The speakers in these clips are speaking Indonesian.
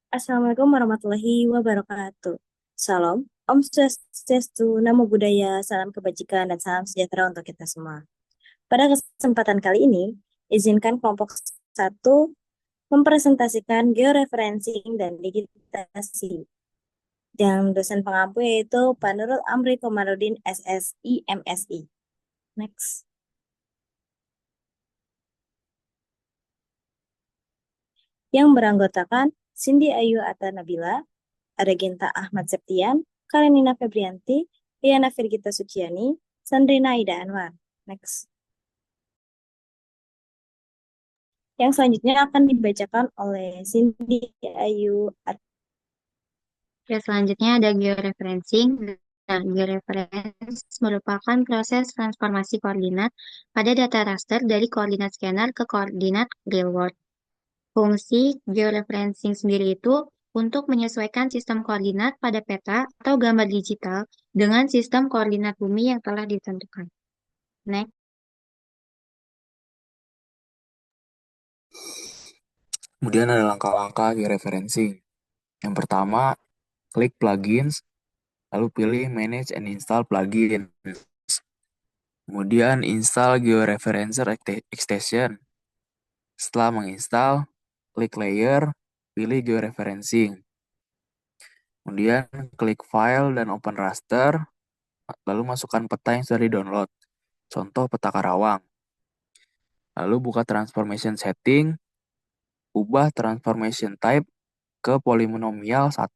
Assalamualaikum warahmatullahi wabarakatuh. Salam, Om Swastiastu, Namo Buddhaya, salam kebajikan, dan salam sejahtera untuk kita semua. Pada kesempatan kali ini, izinkan kelompok satu mempresentasikan georeferencing dan digitasi. Yang dosen pengampu yaitu Pak Nurul Amri Komarudin SSI MSI. Next. Yang beranggotakan Cindy Ayu Atta Nabila, Regenta Ahmad Septian, Karenina Febrianti, Riana Virgita Suciani, Sandrina Ida Anwar. Next. Yang selanjutnya akan dibacakan oleh Cindy Ayu. Ya, selanjutnya ada georeferencing. Nah, georeference merupakan proses transformasi koordinat pada data raster dari koordinat scanner ke koordinat real world. Fungsi georeferencing sendiri itu untuk menyesuaikan sistem koordinat pada peta atau gambar digital dengan sistem koordinat bumi yang telah ditentukan. Next. Kemudian ada langkah-langkah georeferencing. Yang pertama, klik plugins, lalu pilih manage and install plugin. Kemudian install georeferencer extension. Setelah menginstal, klik layer, pilih georeferencing. Kemudian klik file dan open raster, lalu masukkan peta yang sudah di-download. Contoh peta Karawang. Lalu buka transformation setting, ubah transformation type ke polinomial 1.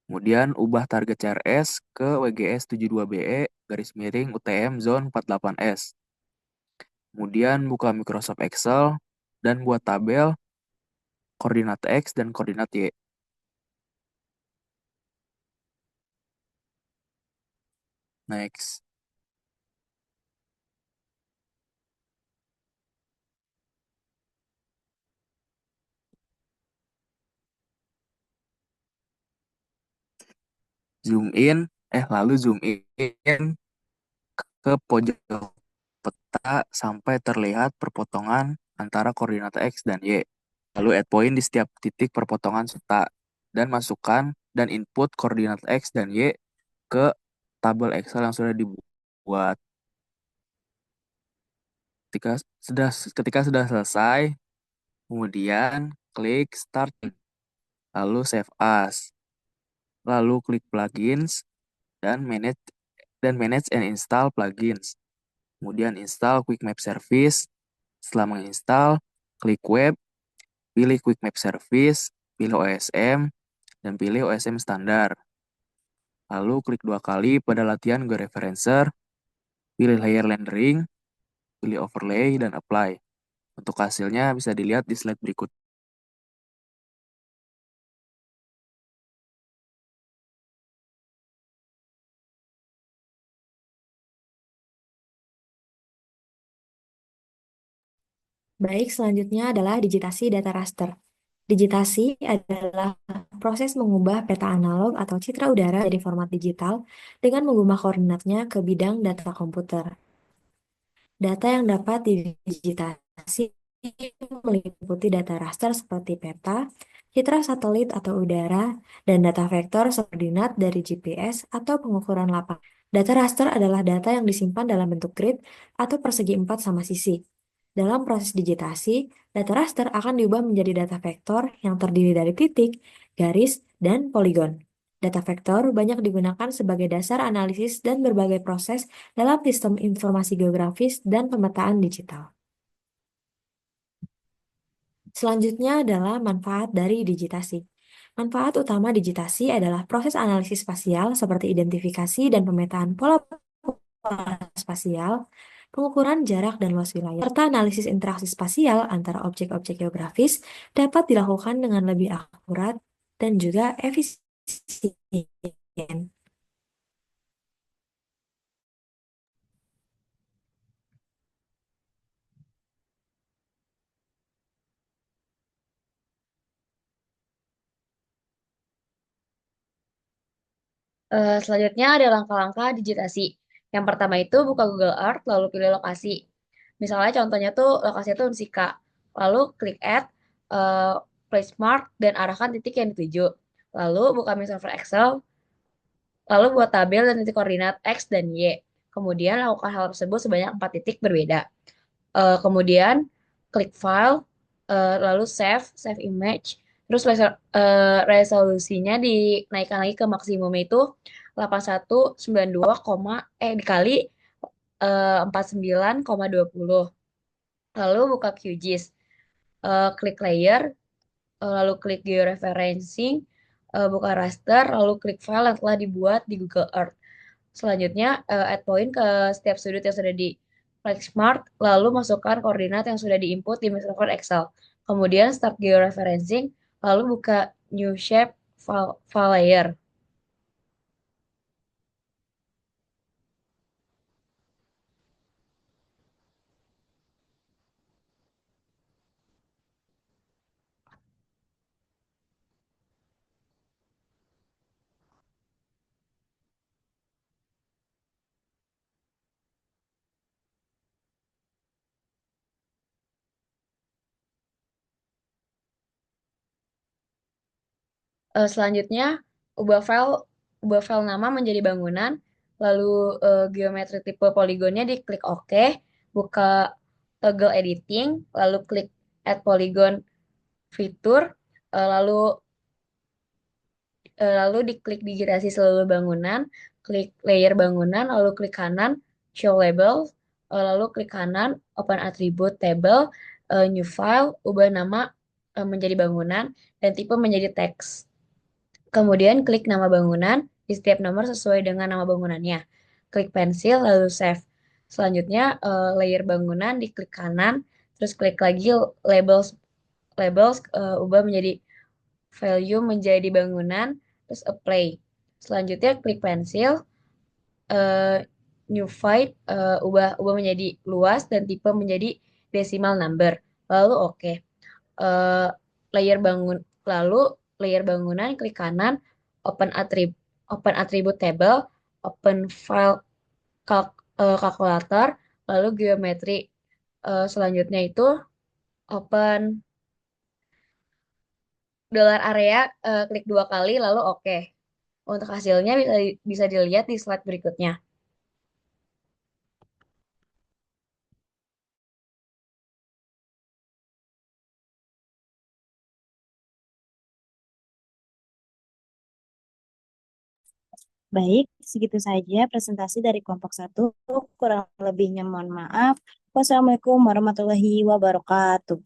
Kemudian ubah target CRS ke WGS 72BE garis miring UTM zone 48S. Kemudian buka Microsoft Excel dan buat tabel koordinat X dan koordinat Y. Next. Lalu zoom in ke pojok peta sampai terlihat perpotongan antara koordinat X dan Y. Lalu add point di setiap titik perpotongan peta dan masukkan dan input koordinat X dan Y ke tabel Excel yang sudah dibuat. Ketika sudah selesai, kemudian klik Start, lalu Save As, lalu klik Plugins dan Manage and Install Plugins. Kemudian install Quick Map Service. Setelah menginstal, klik Web, pilih Quick Map Service, pilih OSM, dan pilih OSM standar. Lalu klik 2 kali pada latihan georeferencer, pilih Layer Rendering, pilih Overlay, dan Apply. Untuk hasilnya bisa dilihat di slide berikut. Baik, selanjutnya adalah digitasi data raster. Digitasi adalah proses mengubah peta analog atau citra udara dari format digital dengan mengubah koordinatnya ke bidang data komputer. Data yang dapat didigitasi meliputi data raster seperti peta, citra satelit atau udara, dan data vektor koordinat dari GPS atau pengukuran lapangan. Data raster adalah data yang disimpan dalam bentuk grid atau persegi 4 sama sisi. Dalam proses digitasi, data raster akan diubah menjadi data vektor yang terdiri dari titik, garis, dan poligon. Data vektor banyak digunakan sebagai dasar analisis dan berbagai proses dalam sistem informasi geografis dan pemetaan digital. Selanjutnya adalah manfaat dari digitasi. Manfaat utama digitasi adalah proses analisis spasial seperti identifikasi dan pemetaan pola spasial, pengukuran jarak dan luas wilayah, serta analisis interaksi spasial antara objek-objek geografis dapat dilakukan dengan lebih akurat dan juga efisien. Selanjutnya ada langkah-langkah digitasi. Yang pertama itu buka Google Earth, lalu pilih lokasi. Misalnya contohnya tuh lokasinya tuh Unsika. Lalu klik Add, eh, place mark, dan arahkan titik yang dituju. Lalu buka Mi Server Excel, lalu buat tabel dan titik koordinat X dan Y. Kemudian lakukan hal tersebut sebanyak 4 titik berbeda. Kemudian klik file, lalu save image, terus resolusinya dinaikkan lagi ke maksimum itu 8192, dikali 49,20. Lalu buka QGIS, klik layer, lalu klik georeferencing, buka raster, lalu klik file yang telah dibuat di Google Earth. Selanjutnya, add point ke setiap sudut yang sudah di Smart, lalu masukkan koordinat yang sudah diinput di Microsoft Excel. Kemudian start georeferencing, lalu buka new shape file layer. Selanjutnya, ubah file ubah file nama menjadi bangunan, lalu geometri tipe poligonnya diklik OK, buka toggle editing, lalu klik add polygon fitur, lalu diklik digitasi seluruh bangunan, klik layer bangunan, lalu klik kanan show label, lalu klik kanan open attribute table, new file, ubah nama menjadi bangunan dan tipe menjadi teks. Kemudian klik nama bangunan di setiap nomor sesuai dengan nama bangunannya. Klik pensil lalu save. Selanjutnya layer bangunan diklik kanan, terus klik lagi labels labels ubah menjadi value menjadi bangunan, terus apply. Selanjutnya klik pensil, eh, new file, ubah menjadi luas dan tipe menjadi decimal number. Lalu oke. Eh, layer bangun lalu layer bangunan klik kanan open attribute table, open file kalkulator, lalu geometri. Selanjutnya itu open dollar area, klik 2 kali lalu oke. Untuk hasilnya bisa dilihat di slide berikutnya. Baik, segitu saja presentasi dari kelompok satu. Kurang lebihnya mohon maaf. Wassalamualaikum warahmatullahi wabarakatuh.